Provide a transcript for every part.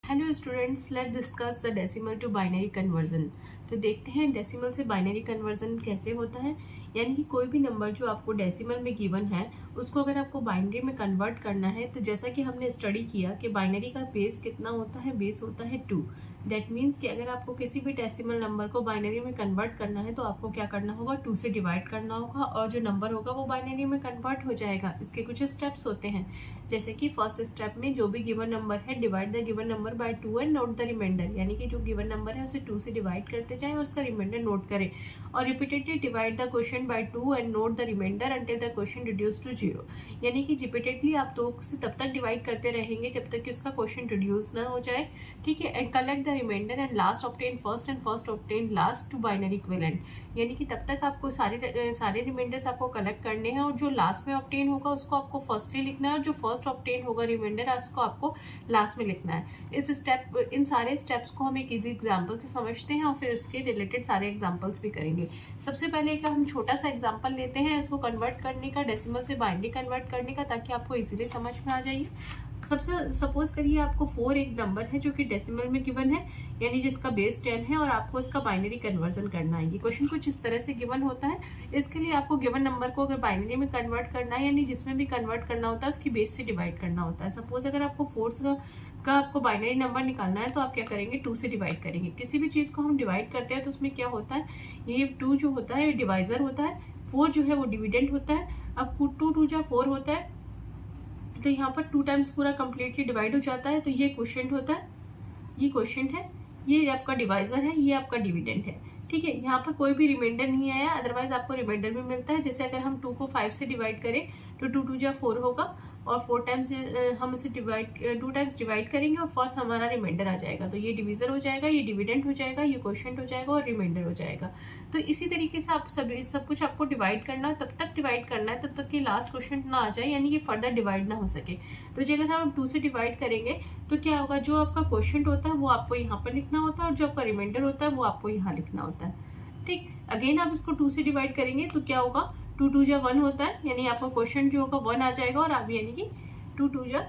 Hello students, let discuss the decimal to binary conversion. तो देखते हैं डेसिमल से बाइनरी कन्वर्जन कैसे होता है। यानी कि कोई भी नंबर जो आपको डेसिमल में गिवन है उसको अगर आपको बाइनरी में कन्वर्ट करना है, तो जैसा कि हमने स्टडी किया कि बाइनरी का बेस कितना होता है, बेस होता है 2। दैट मीन्स कि अगर आपको किसी भी डेसिमल नंबर को बाइनरी में कन्वर्ट करना है तो आपको क्या करना होगा, 2 से डिवाइड करना होगा और जो नंबर होगा वो बाइनरी में कन्वर्ट हो जाएगा। इसके कुछ स्टेप्स होते हैं, जैसे कि फर्स्ट स्टेप में जो भी गिवन नंबर है, divide the given number by 2 and note the reminder. यानी कि जो गिवन नंबर है उसे 2 से डिवाइड करते जाएं और उसका रिमाइंडर नोट करें। और repeatedly divide the question by 2 and note the reminder until the question reduce to 0। यानी कि रिपीटेडली आप 2 से तब तक डिवाइड करते रहेंगे जब तक कि उसका क्वेश्चन रिड्यूस ना हो जाए। ठीक है। And collect the reminder and last obtain first and first obtain last to binary equivalent. यानी कि तब तक आपको सारे रिमाइंडर्स आपको कलेक्ट करने हैं और जो लास्ट में ऑब्टेन होगा उसको आपको फर्स्टली लिखना है और जो फर्स्ट ऑब्टेन होगा रिमाइंडर उसको आपको लास्ट में लिखना है। इन सारे स्टेप्स को हम एक इजी एग्जांपल से समझते हैं और फिर उसके रिलेटेड सारे एग्जांपल्स भी करेंगे। सबसे पहले एक हम छोटा सा एग्जांपल लेते हैं इसको कन्वर्ट करने का, डेसिमल से बाइनरी कन्वर्ट करने का, ताकि आपको इजीली समझ में आ जाइए। सबसे सपोज करिए आपको 4 एक नंबर है जो कि डेसिमल में गिवन है, यानी जिसका बेस 10 है और आपको इसका बाइनरी कन्वर्जन करना है। ये क्वेश्चन कुछ इस तरह से गिवन होता है। इसके लिए आपको गिवन नंबर को अगर बाइनरी में कन्वर्ट करना है, यानी जिसमें भी कन्वर्ट करना होता है उसकी बेस से डिवाइड करना होता है। सपोज अगर आपको 4 का आपको बाइनरी नंबर निकालना है तो आप क्या करेंगे, 2 से डिवाइड करेंगे। किसी भी चीज़ को हम डिवाइड करते हैं तो उसमें क्या होता है, ये 2 जो होता है डिवाइजर होता है, 4 जो है वो डिविडेंड होता है। अब 2 2 जा 4 होता है तो यहाँ पर 2 टाइम्स पूरा कंप्लीटली डिवाइड हो जाता है। तो ये क्वोशिएंट होता है, ये क्वोशिएंट है, ये आपका डिवाइजर है, ये आपका डिविडेंड है। ठीक है। यहाँ पर कोई भी रिमाइंडर नहीं आया, अदरवाइज आपको रिमाइंडर भी मिलता है। जैसे अगर हम 2 को 5 से डिवाइड करें तो 2 2 जा 4 होगा और 4 टाइम्स हम इसे 2 टाइम्स डिवाइड करेंगे और फर्स्ट हमारा रिमाइंडर आ जाएगा। तो ये डिविजर हो जाएगा, ये डिविडेंड हो जाएगा, ये क्वोशिएंट हो जाएगा और रिमाइंडर हो जाएगा। तो इसी तरीके से आप सब कुछ आपको डिवाइड करना है, तब तक डिवाइड करना है तब तक कि लास्ट क्वोशिएंट ना आ जाए, यानी कि फर्दर डिवाइड ना हो सके। तो जो अगर हम 2 से डिवाइड करेंगे तो क्या होगा, जो आपका क्वोशिएंट होता है वो आपको यहाँ पर लिखना होता है और जो आपका रिमाइंडर होता है वो आपको यहाँ लिखना होता है। ठीक। अगेन आप इसको 2 से डिवाइड करेंगे तो क्या होगा, 2 2 जा 1 होता है, यानी आपका क्वोशिएंट जो होगा 1 आ जाएगा और आप यानी कि 2 2 जा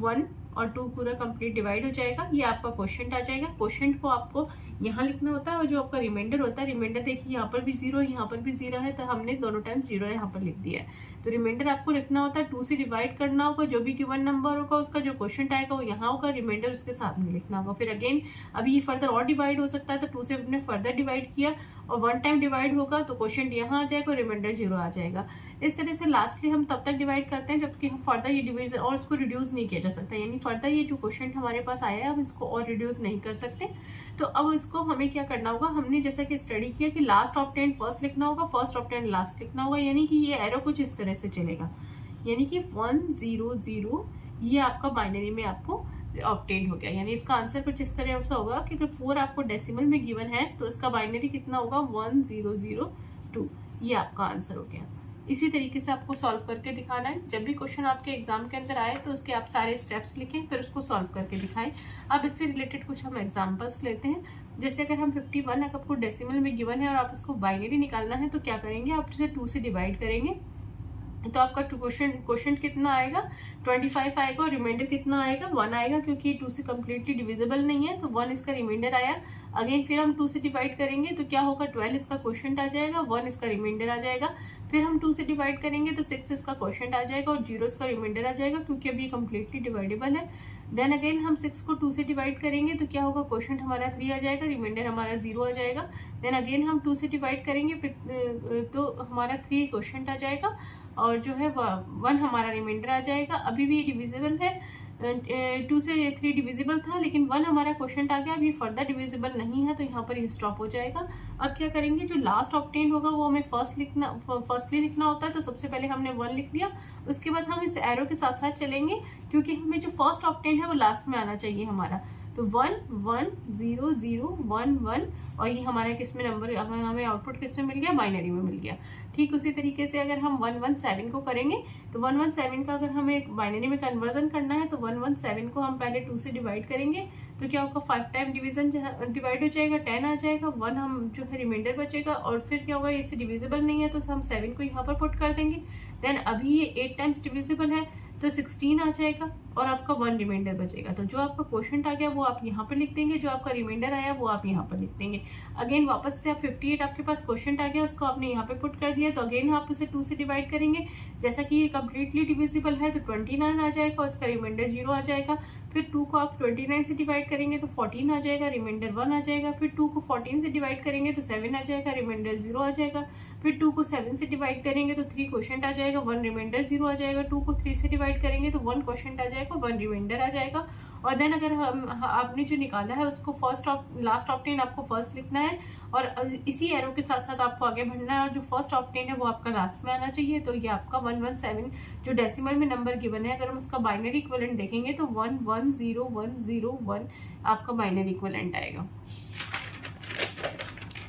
1 और 2 पूरा कंप्लीट डिवाइड हो जाएगा। ये आपका क्वोशिएंट आ जाएगा। क्वोशिएंट को आपको यहाँ लिखना होता है और जो आपका रिमाइंडर होता है, रिमाइंडर देखिए यहाँ पर भी 0 है, यहाँ पर भी 0 है, तो हमने दोनों टाइम 0 यहाँ पर लिख दिया है। तो रिमाइंडर आपको लिखना होता है, 2 से डिवाइड करना होगा, जो भी गिवन नंबर होगा उसका जो क्वोशिएंट आएगा वो यहाँ होगा, रिमाइंडर उसके साथ में लिखना होगा। फिर अगेन अभी ये फर्दर और डिवाइड हो सकता है, तो 2 से हमने फर्दर डिवाइड किया और 1 टाइम डिवाइड होगा तो क्वोशिएंट यहाँ आ जाएगा और रिमाइंडर 0 आ जाएगा। इस तरह से लास्टली हम तब तक डिवाइड करते हैं जबकि हम फर्दर ये डिवीजन और इसको रिड्यूस नहीं किया जा सकता, यानी फर्दर ये जो क्वोशिएंट हमारे पास आया है हम इसको और रिड्यूस नहीं कर सकते। तो अब इसको हमें क्या करना होगा, हमने जैसा कि स्टडी किया कि लास्ट ऑब्टेन फर्स्ट लिखना होगा, फर्स्ट ऑब्टेन लास्ट लिखना होगा, यानी कि ये एरो कुछ इस तरह से चलेगा, यानी कि 1 0 0 ये आपका बाइनरी में आपको ऑब्टेन हो गया। यानी इसका आंसर कुछ इस तरह से होगा कि अगर 4 आपको डेसिमल में गिवन है तो इसका बाइनरी कितना होगा, 1 0 0 2। ये आपका आंसर हो गया। इसी तरीके से आपको सॉल्व करके दिखाना है। जब भी क्वेश्चन आपके एग्जाम के अंदर आए तो उसके आप सारे स्टेप्स लिखें, फिर उसको सॉल्व करके दिखाएं। अब इससे रिलेटेड कुछ हम एग्जांपल्स लेते हैं। जैसे अगर हम 51 आपको डेसिमल में गिवन है और आप इसको बाइनरी निकालना है तो क्या करेंगे, आप इसे 2 से डिवाइड करेंगे तो आपका क्वोशिएंट कितना आएगा, 25 आएगा और रिमाइंडर कितना आएगा, 1 आएगा, क्योंकि 2 से कम्प्लीटली डिविजिबल नहीं है तो 1 इसका रिमाइंडर आया। अगेन फिर हम 2 से डिवाइड करेंगे तो क्या होगा, 12 इसका क्वोशिएंट आ जाएगा, 1 इसका रिमाइंडर आ जाएगा। फिर हम 2 से डिवाइड करेंगे तो 6 इसका क्वोशिएंट आ जाएगा और 0 इसका रिमाइंडर आ जाएगा, क्योंकि अभी कम्प्लीटली डिवाइडेबल है। देन अगेन हम 6 को 2 से डिवाइड करेंगे तो क्या होगा, क्वोशिएंट हमारा 3 आ जाएगा, रिमाइंडर हमारा 0 आ जाएगा। देन अगेन हम 2 से डिवाइड करेंगे तो हमारा 3 क्वोशिएंट आ जाएगा और जो है 1 हमारा रिमाइंडर आ जाएगा। अभी भी डिविजिबल है, 2 से 3 डिविजिबल था लेकिन 1 हमारा क्वोशिएंट आ गया। अब ये फर्दर डिविजिबल नहीं है तो यहाँ पर ये स्टॉप हो जाएगा। अब क्या करेंगे, जो लास्ट ऑब्टेन होगा वो हमें फर्स्टली लिखना होता है, तो सबसे पहले हमने 1 लिख लिया। उसके बाद हम इस एरो के साथ साथ चलेंगे क्योंकि हमें जो फर्स्ट ऑब्टेन है वो लास्ट में आना चाहिए हमारा। तो 1 1 0 0 1 1 और ये हमारा किस में नंबर, हमें आउटपुट किस में मिल गया, बाइनरी में मिल गया। ठीक उसी तरीके से अगर हम 117 को करेंगे तो 117 का अगर हमें बाइनरी में कन्वर्जन करना है तो 117 को हम पहले 2 से डिवाइड करेंगे तो क्या होगा, 5 टाइम डिवीजन डिवाइड हो जाएगा, 10 आ जाएगा, 1 हम जो है रिमाइंडर बचेगा और फिर क्या होगा, इससे डिविजिबल नहीं है तो हम 7 को यहाँ पर पुट कर देंगे। देन अभी ये 8 टाइम्स डिविजिबल है तो 16 आ जाएगा और आपका 1 रिमाइंडर बचेगा। तो जो आपका क्वोशंट आ गया वो आप यहाँ पे लिख देंगे, जो आपका रिमाइंडर आया वो आप यहाँ पर लिख देंगे। अगेन वापस से आप 58 आपके पास क्वोशंट आ गया, उसको आपने यहाँ पे पुट कर दिया, तो अगेन आप उसे 2 से डिवाइड करेंगे। जैसा कि ये कम्प्लीटली डिविजिबल है तो 29 आ जाएगा और इसका रिमाइंडर 0 आ जाएगा। फिर 2 को आप 29 से डिवाइड करेंगे तो 14 आ जाएगा, रिमाइंडर 1 आ जाएगा। फिर 2 को 14 से डिवाइड करेंगे तो 7 आ जाएगा, रिमाइंडर 0 आ जाएगा। फिर 2 को 7 से डिवाइड करेंगे तो 3 क्वोशंट आ जाएगा, 1 रिमाइंडर 0 आ जाएगा। 2 को 3 से डिवाइड करेंगे तो 1 क्वोशंट आ जाएगा, 1 रिमाइंडर आ जाएगा। और देन अगर आपने जो निकाला है उसको लास्ट ऑप्टेन आपको फर्स्ट लिखना है और इसी एरो के साथ साथ आपको आगे बढ़ना है और जो फर्स्ट ऑप्टेन है वो आपका लास्ट में आना चाहिए। तो ये आपका 117 जो डेसिमल में नंबर गिवन है, अगर हम उसका बाइनरी इक्विवेलेंट देखेंगे तो 110101 आपका बाइनरी इक्विवेलेंट आएगा।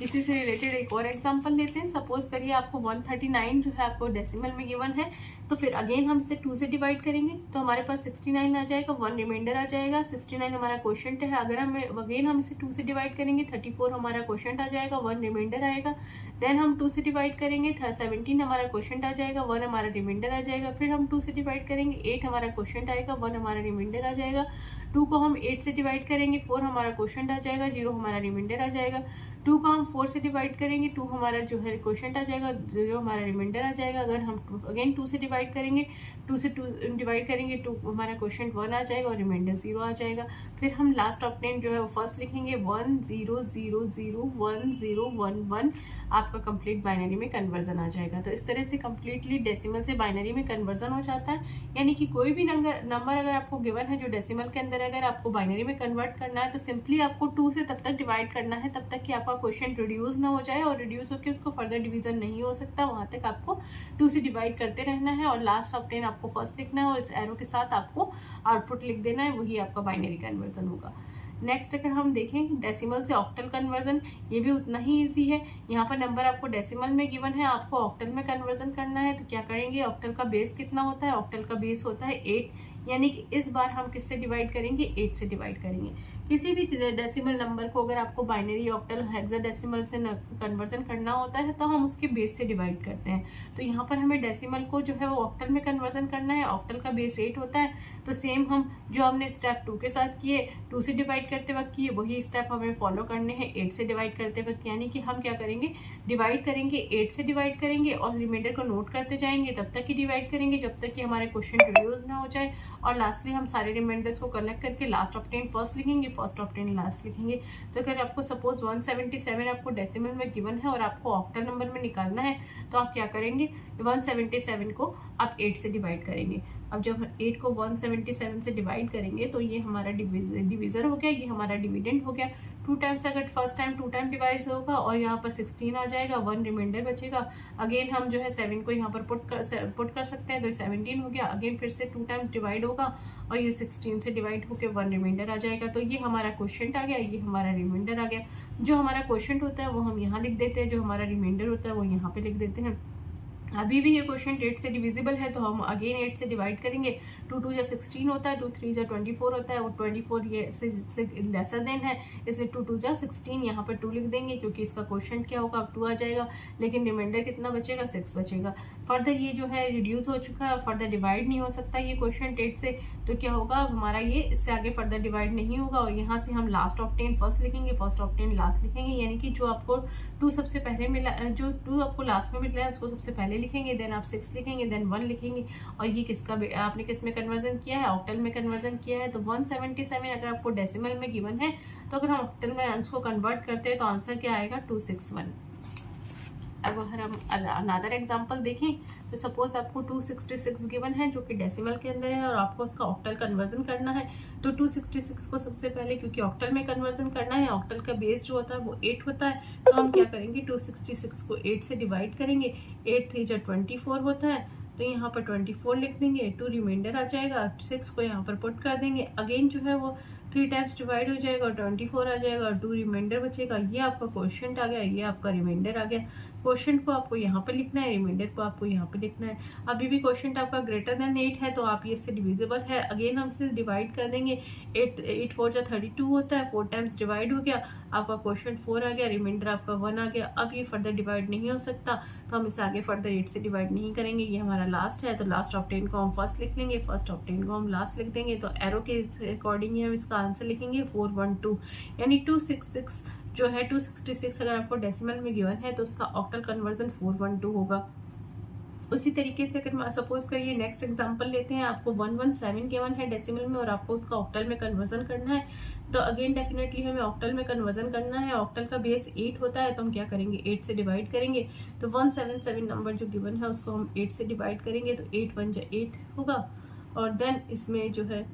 इसी से रिलेटेड एक और एग्जांपल लेते हैं। सपोज करिए आपको 139 जो है आपको डेसिमल में गिवन है, तो फिर अगेन हम इसे 2 से डिवाइड करेंगे तो हमारे पास 69 आ जाएगा, 1 रिमाइंडर आ जाएगा। 69 हमारा क्वोशंट है। अगर हम अगेन हम इसे 2 से डिवाइड करेंगे 34 हमारा क्वोशंट आ जाएगा, 1 रिमाइंडर आएगा। देन हम 2 से डिवाइड करेंगे 17 हमारा क्वोशंट आ जाएगा, 1 हमारा रिमाइंडर आ जाएगा। फिर हम 2 से डिवाइड करेंगे 8 हमारा क्वोशंट आएगा, 1 हमारा रिमाइंडर आ जाएगा। 2 को हम 8 से डिवाइड करेंगे 4 हमारा क्वोशंट आ जाएगा, 0 हमारा रिमाइंडर आ जाएगा। 2 को हम 4 से डिवाइड करेंगे 2 हमारा जो है क्वोशंट आ जाएगा, 0 हमारा रिमाइंडर आ जाएगा। अगर हम अगेन 2 से डिवाइड करेंगे 2 से 2 डिवाइड करेंगे 2 हमारा क्वोशंट 1 आ जाएगा और रिमाइंडर 0 आ जाएगा। फिर हम लास्ट ऑप्टेन जो है वो फर्स्ट लिखेंगे 10001011 आपका कंप्लीट बाइनरी में कन्वर्जन आ जाएगा। तो इस तरह से कंप्लीटली डेसिमल से बाइनरी में कन्वर्जन हो जाता है। यानी कि कोई भी नंबर अगर आपको गिवन है जो डेसिमल के अंदर अगर आपको बाइनरी में कन्वर्ट करना है तो सिंपली आपको 2 से तब तक डिवाइड करना है तब तक कि आपका क्वोशंट रिड्यूस ना हो जाए, और रिड्यूस होकर उसको फर्दर डिवीजन नहीं हो सकता, वहां तक आपको 2 से डिवाइड करते रहना है। और लास्ट ऑप्टेन आपको फर्स्ट लिखना है और इस एरो के साथ आपको आउटपुट लिख देना है, वही आपका बाइनरी कन्वर्जन होगा। नेक्स्ट अगर हम देखें डेसिमल से ऑक्टल कन्वर्जन, ये भी उतना ही इजी है। यहाँ पर नंबर आपको डेसिमल में गिवन है, आपको ऑक्टल में कन्वर्जन करना है। तो क्या करेंगे, ऑक्टल का बेस कितना होता है, ऑक्टल का बेस होता है 8, यानी कि इस बार हम किससे डिवाइड करेंगे, 8 से डिवाइड करेंगे। किसी भी डेसिमल नंबर को अगर आपको बाइनरी, ऑक्टल, हेक्साडेसिमल से कन्वर्जन करना होता है तो हम उसके बेस से डिवाइड करते हैं। तो यहाँ पर हमें डेसिमल को जो है वो ऑक्टल में कन्वर्जन करना है, ऑक्टल का बेस 8 होता है। तो सेम हम जो हमने स्टेप 2 के साथ किए, 2 से डिवाइड करते वक्त किए, वही स्टेप हमें फॉलो करने हैं 8 से डिवाइड करते वक्त। यानी कि हम क्या करेंगे, डिवाइड करेंगे 8 से डिवाइड करेंगे और रिमाइंडर को नोट करते जाएंगे, तब तक ही डिवाइड करेंगे जब तक कि हमारे क्वेश्चन रिड्यूस ना हो जाए। और लास्टली हम सारे रिमाइंडर्स को कलेक्ट करके लास्ट ऑप्टेन फर्स्ट लिखेंगे, फर्स्ट ऑप्टेन लास्ट लिखेंगे। तो अगर आपको सपोज 177 आपको डेसिमल में गिवन है और आपको ऑक्टल नंबर में निकालना है तो आप क्या करेंगे, 177 को आप 8 से डिवाइड करेंगे। अब जब 8 को 177 से डिवाइड करेंगे तो ये हमारा डिविजर हो गया, ये हमारा डिविडेंड हो गया। 2 टाइम्स अगर फर्स्ट टाइम 2 टाइम डिवाइड होगा और यहाँ पर 16 आ जाएगा, 1 रिमाइंडर बचेगा। अगेन हम जो है 7 को यहाँ पर पुट कर सकते हैं, तो 17 हो गया। अगेन फिर से 2 टाइम्स डिवाइड होगा और ये 16 से डिवाइड होकर 1 रिमाइंडर आ जाएगा। तो ये हमारा क्वोशंट आ गया, ये हमारा रिमाइंडर आ गया। जो हमारा क्वोशंट होता है वो हम यहाँ लिख देते हैं, जो हमारा रिमाइंडर होता है वो यहाँ पे लिख देते हैं। अभी भी ये क्वेश्चन 8 से डिविजिबल है तो हम अगेन 8 से डिवाइड करेंगे। 2 2 जा 16 होता है, 2 3 जा 24 होता है, और 24 ये से लेसर देन है, इसलिए 2 2 जा 16 यहाँ पर 2 लिख देंगे क्योंकि इसका क्वेश्चन क्या होगा, अब 2 आ जाएगा। लेकिन रिमाइंडर कितना बचेगा, 6 बचेगा। फर्दर ये जो है रिड्यूस हो चुका है, फर्दर डिवाइड नहीं हो सकता ये क्वेश्चन 8 से, तो क्या होगा हमारा ये इससे आगे फर्दर डिवाइड नहीं होगा। और यहाँ से हम लास्ट ऑप्टेन फर्स्ट लिखेंगे, फर्स्ट ऑप्टेन लास्ट लिखेंगे, यानी कि जो आपको 2 सबसे पहले मिला, जो 2 आपको लास्ट में मिला है उसको सबसे पहले लिखेंगे, देन आप 6 लिखेंगे, देन 1 लिखेंगे। और ये किसका आपने किस में कन्वर्जन किया है, ऑक्टल में कन्वर्जन किया है। तो 177 अगर आपको डेसिमल में गिवन है तो अगर हम ऑक्टल में उसको कन्वर्ट करते हैं तो आंसर क्या आएगा, 261। अब अगर हम अनदर एग्जांपल देखें तो सपोज आपको 266 गिवन है जो कि डेसिमल के अंदर है और आपको उसका ऑक्टल कन्वर्जन करना है। तो 266 को सबसे पहले, क्योंकि ऑक्टल में कन्वर्जन करना है, ऑक्टल का बेस जो होता है वो 8 होता है, तो हम क्या करेंगे 266 को 8 से डिवाइड करेंगे। 8 3 जा 24 होता है, तो यहाँ पर 24 लिख देंगे, 2 रिमाइंडर आ जाएगा, 6 को यहाँ पर पुट कर देंगे। अगेन जो है वो 3 टाइम्स डिवाइड हो जाएगा और 24 आ जाएगा और 2 रिमाइंडर बचेगा। ये आपका क्वेश्चन आ गया, ये आपका रिमाइंडर आ गया। क्वोशंट को आपको यहाँ पर लिखना है, रिमाइंडर को आपको यहाँ पे लिखना है। अभी भी क्वोशंट आपका ग्रेटर देन 8 है तो आप ये इससे डिविजिबल है, अगेन हम इसे डिवाइड कर देंगे। 8 4 जा 32 होता है, 4 टाइम्स डिवाइड हो गया, आपका क्वोशंट 4 आ गया, रिमाइंडर आपका 1 आ गया। अब ये फर्दर डिवाइड नहीं हो सकता तो हम इसे आगे फर्दर 8 से डिवाइड नहीं करेंगे, ये हमारा लास्ट है। तो लास्ट ऑफ 10 को हम फर्स्ट लिख लेंगे, फर्स्ट ऑफ 10 को हम लास्ट लिख देंगे। तो एरो के अकॉर्डिंग ही हम इसका आंसर लिखेंगे 412, यानी 266 जो है 266 अगर आपको डेसिमल में गिवन है तो उसका ऑक्टल कन्वर्जन 412 होगा। उसी तरीके से अगर सपोज करिए नेक्स्ट एग्जांपल लेते हैं, आपको 117 गिवन है डेसिमल में और आपको उसका ऑक्टल में कन्वर्जन करना है, तो अगेन डेफिनेटली हमें ऑक्टल में कन्वर्जन करना है। ऑक्टल का बेस 8 होता है तो हम क्या करेंगे, 8 से डिवाइड करेंगे। तो 177 नंबर जो गिवन है उसको हम 8 से डिवाइड करेंगे, तो 8 1 जा 8 होगा, और देन इसमें जो है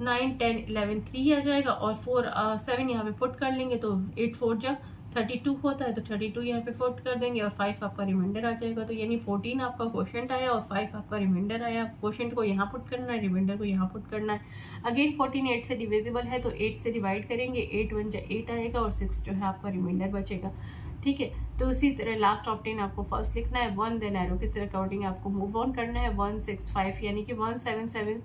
9 10 11 3 आ जाएगा, और 4 7 यहाँ पे पुट कर लेंगे, तो 8 4 जा 32 होता है तो 32 यहाँ पे पुट कर देंगे, और 5 आपका रिमाइंडर आ जाएगा। तो यानी 14 आपका क्वोशंट आया और 5 आपका रिमाइंडर आया। क्वोशंट को यहाँ पुट करना है, रिमाइंडर को यहाँ पुट करना है। अगेन 14 8 से डिविजिबल है तो 8 से डिवाइड करेंगे, 8 1 जा 8 आएगा, और 6 जो है आपका रिमाइंडर बचेगा। ठीक है, तो उसी तरह लास्ट ऑफ 10 आपको फर्स्ट लिखना है 1, देन एरो किस तरह अकॉर्डिंग आपको मूव ऑन करना है 165, यानी कि 117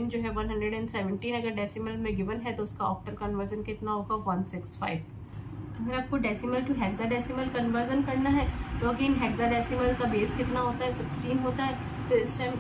जो है 117 अगर डेसिमल में गिवन है तो उसका ऑक्टल कन्वर्जन कितना होगा 165। अगर आपको डेसिमल टू हेक्साडेसिमल कन्वर्जन करना है तो अगेन हेक्साडेसिमल का बेस कितना होता है 16 होता है, तो इस टाइम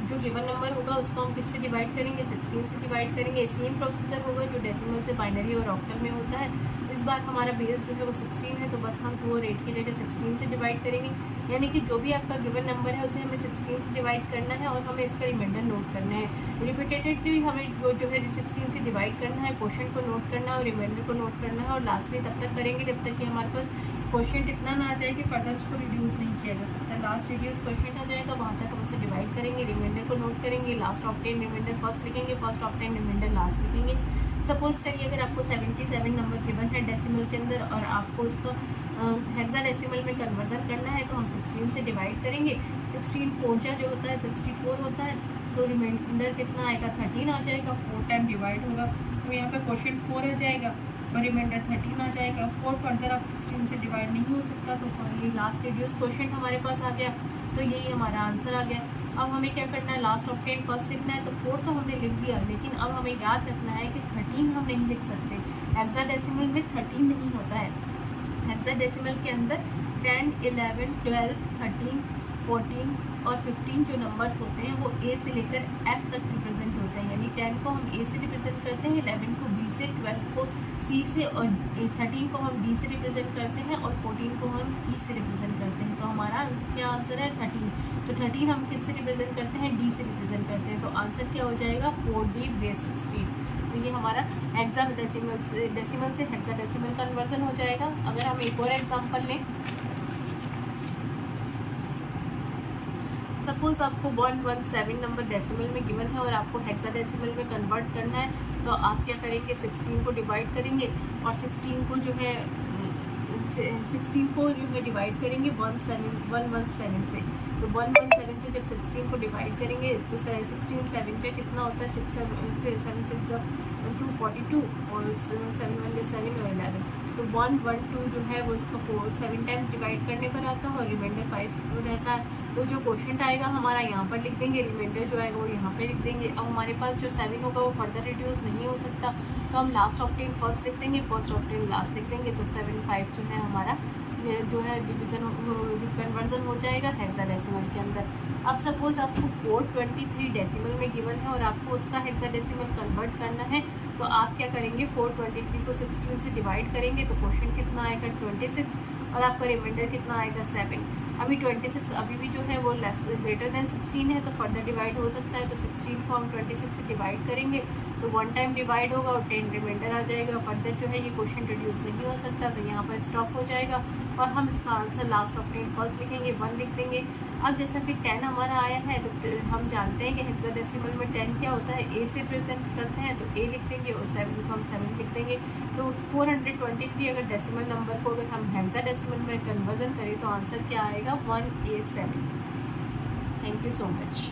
जो गिवन नंबर होगा उसको हम किससे डिवाइड करेंगे 16 से डिवाइड करेंगे। सेम प्रोसीजर होगा जो डेसिमल से बाइनरी और ऑक्टल में होता है। इस बार हमारा बेस जो है वो 16 है तो बस हम 2 और 8 की जगह 16 से डिवाइड करेंगे, यानी कि जो भी आपका गिवन नंबर है उसे हमें 16 से डिवाइड करना है और हमें इसका रिमाइंडर नोट करना है। रिपीटेडली हमें जो है 16 से डिवाइड करना है, क्वोशंट को नोट करना है और रिमाइंडर को नोट करना है, और लास्टली तब तक करेंगे जब तक कि हमारे पास क्वोशंट इतना ना आ जाए कि फर्दर उसको रिड्यूस नहीं किया जा सकता। लास्ट रिड्यूस क्वोशंट आ जाएगा, वहाँ तक हम उसे डिवाइड करेंगे, रिमाइंडर को नोट करेंगे, लास्ट ऑफ 10 रिमाइंडर फर्स्ट लिखेंगे, फर्स्ट ऑफ 10 रिमाइंडर लास्ट लिखेंगे। सपोज करिए अगर आपको 77 नंबर गिवन है डेसिमल के अंदर और आपको उसको हेक्साडेसिमल में कन्वर्जन करना है तो हम 16 से डिवाइड करेंगे। 16 4 जा जो होता है 64 होता है, तो रिमाइंडर कितना आएगा 13 आ जाएगा, 4 टाइम डिवाइड होगा तो यहाँ पे क्वोशंट 4 आ जाएगा और रिमाइंडर 13 आ जाएगा। 4 फर्दर आप 16 से डिवाइड नहीं हो सकता, तो ये लास्ट रिड्यूस क्वोशंट हमारे पास आ गया, तो यही हमारा आंसर आ गया। अब हमें क्या करना है, लास्ट ऑफ 10 फर्स्ट लिखना है, तो 4 तो हमने लिख दिया, लेकिन अब हमें याद रखना है कि 13 हम नहीं लिख सकते। हेक्साडेसिमल में 13 नहीं होता है, हेक्साडेसिमल के अंदर 10 11 12 13 14 और 15 जो नंबर्स होते हैं वो ए से लेकर एफ तक रिप्रेजेंट होते हैं, यानी 10 को हम ए से रिप्रेजेंट करते हैं, 11 को बी से, 12 को सी से, और 13 को हम डी से रिप्रेजेंट करते हैं, और 14 को हम ई से रिप्रेजेंट करते हैं। तो हमारा क्या आंसर है 13। तो 13 हम किस से रिप्रेजेंट करते हैं, डी से रिप्रेजेंट करते हैं, तो आंसर क्या हो जाएगा 4D बेस 16। तो ये हमारा डेसिमल से हेक्साडेसिमल कन्वर्जन हो जाएगा। अगर हम एक और एग्जांपल लें, सपोज आपको 117 नंबर डेसिमल में गिवन है और आपको हेक्साडेसिमल में कन्वर्ट करना है, तो आप क्या करेंगे 16 को डिवाइड करेंगे और 16 को जो है डिवाइड करेंगे 117 से। तो 117 से जब 16 को डिवाइड करेंगे तो 16 7 जा कितना होता है 6 7 6 242 और 7 1 7 और 11, तो 112 जो है वो इसका 7 टाइम्स डिवाइड करने पर आता है और रिमाइंडर 5 रहता है। तो जो क्वोशंट आएगा हमारा यहाँ पर लिख देंगे, रिमाइंडर जो आएगा वो यहाँ पे लिख देंगे। अब हमारे पास जो 7 होगा वो फर्दर रिड्यूस नहीं हो सकता, तो हम लास्ट ऑफ 10 फर्स्ट लिख देंगे, फर्स्ट ऑफ 10 लास्ट लिख देंगे, तो 7 5 जो है हमारा जो है डिवीजन कन्वर्जन हो जाएगा हेक्साडेसिमल के अंदर। अब सपोज आपको 423 डेसिमल में गिवन है और आपको उसका हेक्साडेसिमल कन्वर्ट करना है, तो आप क्या करेंगे 423 को 16 से डिवाइड करेंगे, तो क्वोशंट कितना आएगा 26 और आपका रिमाइंडर कितना आएगा 7। अभी 26 अभी भी जो है वो ग्रेटर देन 16 है, तो फर्दर डिवाइड हो सकता है, तो 16 को हम 26 से डिवाइड करेंगे तो 1 टाइम डिवाइड होगा और 10 रिमाइंडर आ जाएगा। फर्दर जो है ये क्वेश्चन रिड्यूस नहीं हो सकता, तो यहाँ पर स्टॉप हो जाएगा और हम इसका आंसर लास्ट ऑफ 10 फर्स्ट लिखेंगे, 1 लिख देंगे। अब जैसा कि 10 हमारा आया है तो हम जानते हैं कि हेक्साडेसिमल में 10 क्या होता है, ए से प्रेजेंट करते हैं, तो ए लिख देंगे और 7 को हम 7 लिख देंगे। तो 423 अगर डेसिमल नंबर को अगर हम हेक्साडेसिमल में कन्वर्जन करें तो आंसर क्या आएगा 1A7। Thank you so much.